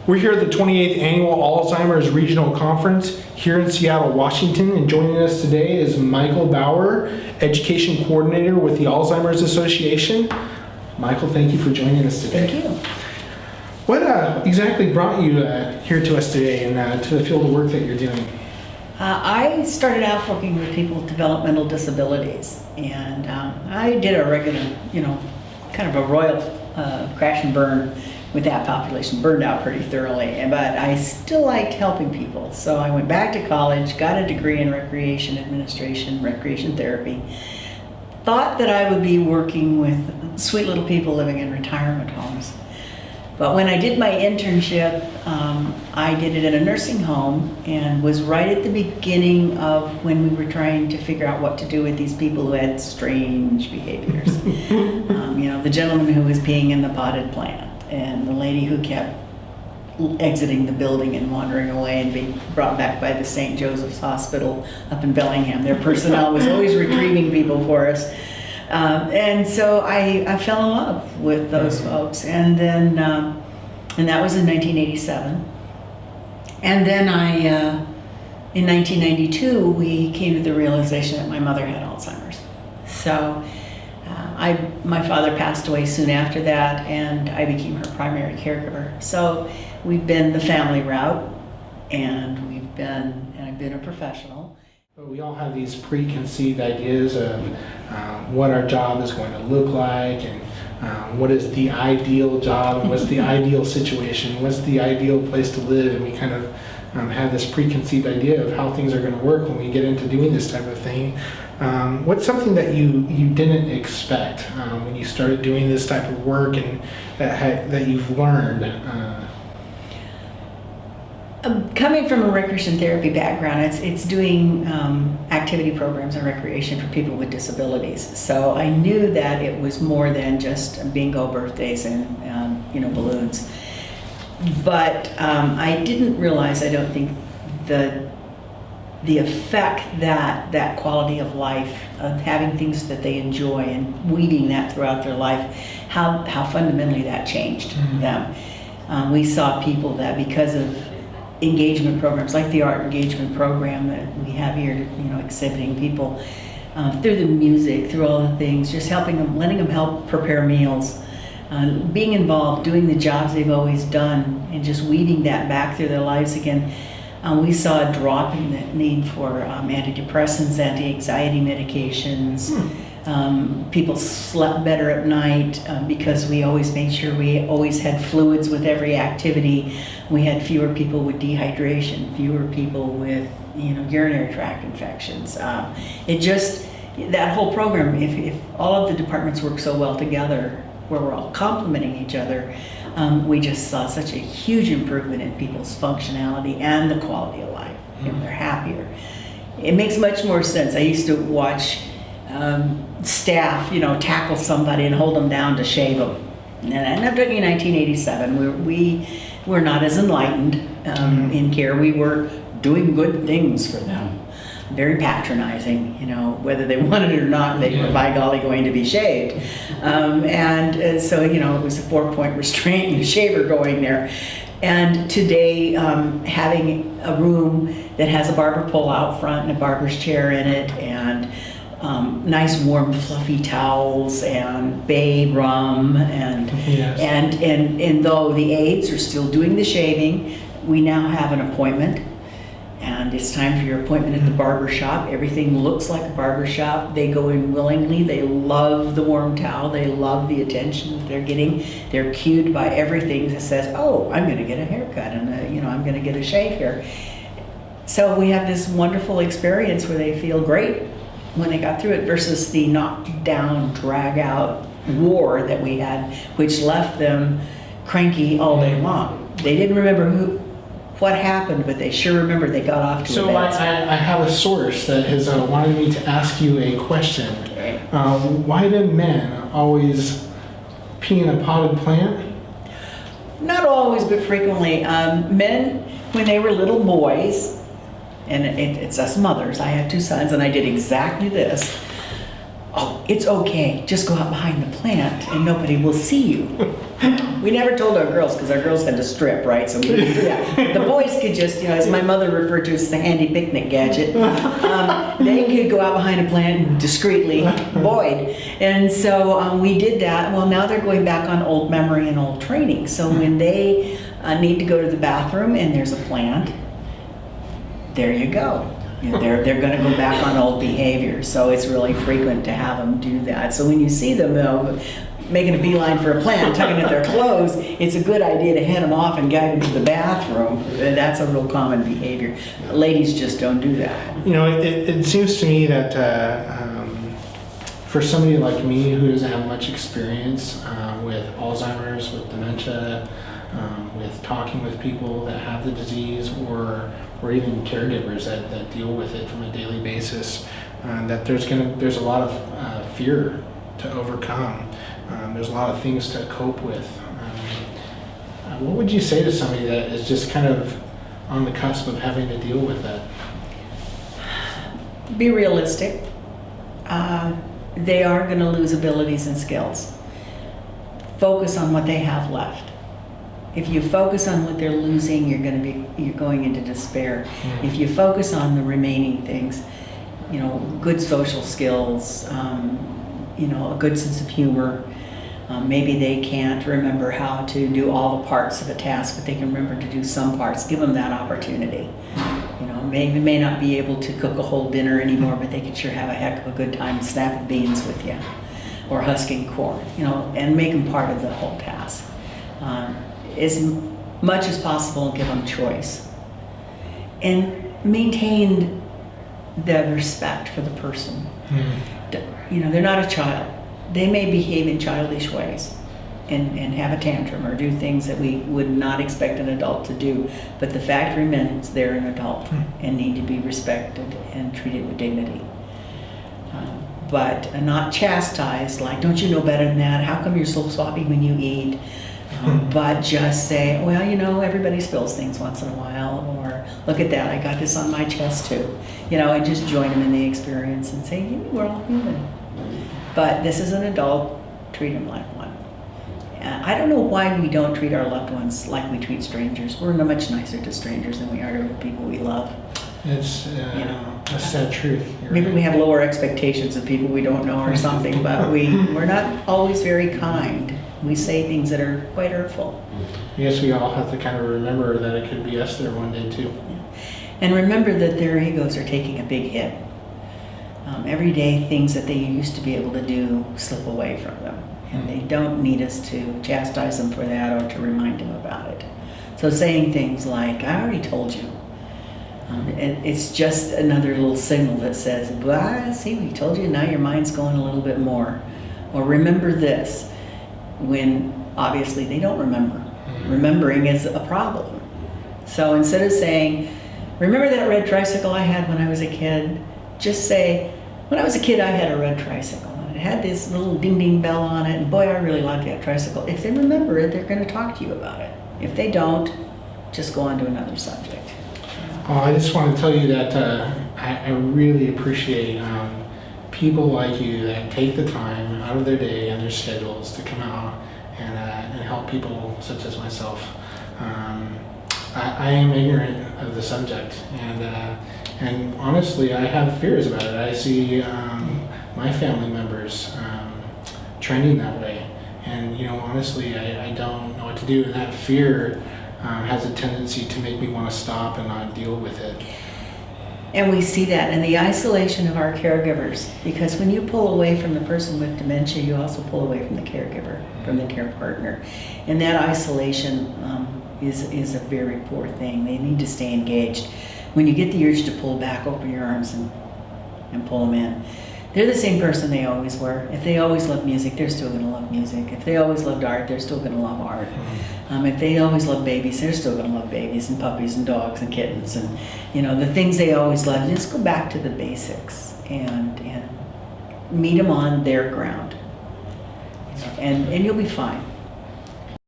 We're here at the 28th Annual Alzheimer's Regional Conference here in Seattle, Washington, and joining us today is Michael Bauer, Education Coordinator with the Alzheimer's Association. Michael, thank you for joining us today. Thank you. What exactly brought you here to us today and to the field of work that you're doing? I started out working with people with developmental disabilities, and I did a regular, kind of a royal crash and burn with that population, burned out pretty thoroughly, but I still liked helping people. So I went back to college, got a degree in recreation administration, recreation therapy, thought that I would be working with sweet little people living in retirement homes. But when I did my internship, I did it at a nursing home and was right at the beginning of when we were trying to figure out what to do with these people who had strange behaviors. The gentleman who was peeing in the potted plant, and the lady who kept exiting the building and wandering away and being brought back by the St. Joseph's Hospital up in Bellingham. Their personnel was always retrieving people for us. And so I fell in love with those folks, and then and that was in 1987. And then in 1992, we came to the realization that my mother had Alzheimer's. So my father passed away soon after that, and I became her primary caregiver. So we've been the family route, and I've been a professional. We all have these preconceived ideas of what our job is going to look like, and what is the ideal job, and what's the ideal situation, what's the ideal place to live, and we kind of have this preconceived idea of how things are going to work when we get into doing this type of thing. What's something that you didn't expect when you started doing this type of work, and that you've learned? Coming from a recreation therapy background, it's doing activity programs and recreation for people with disabilities. So I knew that it was more than just bingo birthdays and balloons. But I didn't realize, I don't think, the effect that quality of life, of having things that they enjoy and weaving that throughout their life, how fundamentally that changed them. We saw people that, because of engagement programs like the art engagement program that we have here, exhibiting people through the music, through all the things, just helping them, letting them help prepare meals, being involved, doing the jobs they've always done, and just weaving that back through their lives again. We saw a drop in the need for antidepressants, anti-anxiety medications. People slept better at night because we always made sure we always had fluids with every activity. We had fewer people with dehydration, fewer people with urinary tract infections. That whole program, if all of the departments work so well together, where we're all complementing each other, we just saw such a huge improvement in people's functionality and the quality of life. They're happier. It makes much more sense. I used to watch staff, tackle somebody and hold them down to shave them. And I'm talking 1987. We were not as enlightened in care. We were doing good things for them. Very patronizing, whether they wanted it or not, they were by golly going to be shaved. So, it was a 4-point restraint and a shaver going there. And today, having a room that has a barber pole out front and a barber's chair in it, and nice warm fluffy towels and bay rum, and though the aides are still doing the shaving, we now have an appointment, and it's time for your appointment at the barber shop. Everything looks like a barber shop. They go in willingly. They love the warm towel. They love the attention that they're getting. They're cued by everything that says, "Oh, I'm going to get a haircut, and I'm going to get a shave here." So we have this wonderful experience where they feel great when they got through it, versus the knockdown, drag-out war that we had, which left them cranky all day long. They didn't remember what happened, but they sure remember they got off to So I have a source that has wanted me to ask you a question. Okay. Why do men always pee in a potted plant? Not always, but frequently. Men, when they were little boys, and it's us mothers, I have 2 sons, and I did exactly this. oh, it's okay, just go out behind the plant and nobody will see you. We never told our girls, because our girls had to strip, right? So we didn't do that. The boys could just, as my mother referred to as the handy picnic gadget, they could go out behind a plant and discreetly void. And so we did that. Well, now they're going back on old memory and old training. So when they need to go to the bathroom and there's a plant, there you go. They're going to go back on old behavior. So it's really frequent to have them do that. So when you see them, though, making a beeline for a plant, tugging at their clothes, it's a good idea to head them off and guide them to the bathroom. That's a real common behavior. Ladies just don't do that. It seems to me that for somebody like me who doesn't have much experience with Alzheimer's, with dementia, with talking with people that have the disease, or even caregivers that deal with it from a daily basis, that there's a lot of fear to overcome. There's a lot of things to cope with. What would you say to somebody that is just kind of on the cusp of having to deal with that? Be realistic. They are going to lose abilities and skills. Focus on what they have left. If you focus on what they're losing, you're going into despair. If you focus on the remaining things, good social skills, a good sense of humor. Maybe they can't remember how to do all the parts of a task, but they can remember to do some parts. Give them that opportunity. Maybe may not be able to cook a whole dinner anymore, but they can sure have a heck of a good time snapping beans with you, or husking corn. And make them part of the whole task. As much as possible, give them choice, and maintain the respect for the person. They're not a child. They may behave in childish ways and have a tantrum or do things that we would not expect an adult to do. But the fact remains they're an adult and need to be respected and treated with dignity. But not chastised, like, don't you know better than that? How come you're so sloppy when you eat? But just say, well, everybody spills things once in a while, or look at that, I got this on my chest too. And just join them in the experience and say, we're all human. But this is an adult, treat them like one. I don't know why we don't treat our loved ones like we treat strangers. We're much nicer to strangers than we are to the people we love. It's a sad truth. Maybe we have lower expectations of people we don't know or something, but we're not always very kind. We say things that are quite hurtful. I guess we all have to kind of remember that it could be us there one day too. And remember that their egos are taking a big hit. Every day, things that they used to be able to do slip away from them. And they don't need us to chastise them for that or to remind them about it. So saying things like, I already told you. It's just another little signal that says, well, see, we told you, now your mind's going a little bit more. Or remember this, when obviously they don't remember. Remembering is a problem. So instead of saying, remember that red tricycle I had when I was a kid? Just say, when I was a kid, I had a red tricycle. And it had this little ding-ding bell on it, and boy, I really liked that tricycle. If they remember it, they're going to talk to you about it. If they don't, just go on to another subject. Oh, I just want to tell you that I really appreciate people like you that take the time out of their day and their schedules to come out and help people such as myself. I am ignorant of the subject, and honestly, I have fears about it. I see my family members trending that way, and honestly, I don't know what to do, and that fear has a tendency to make me want to stop and not deal with it. And we see that in the isolation of our caregivers, because when you pull away from the person with dementia, you also pull away from the caregiver, from the care partner. And that isolation is a very poor thing. They need to stay engaged. When you get the urge to pull back, open your arms and pull them in. They're the same person they always were. If they always loved music, they're still going to love music. If they always loved art, they're still going to love art. If they always loved babies, they're still going to love babies and puppies and dogs and kittens and the things they always loved. Just go back to the basics and meet them on their ground, and you'll be fine.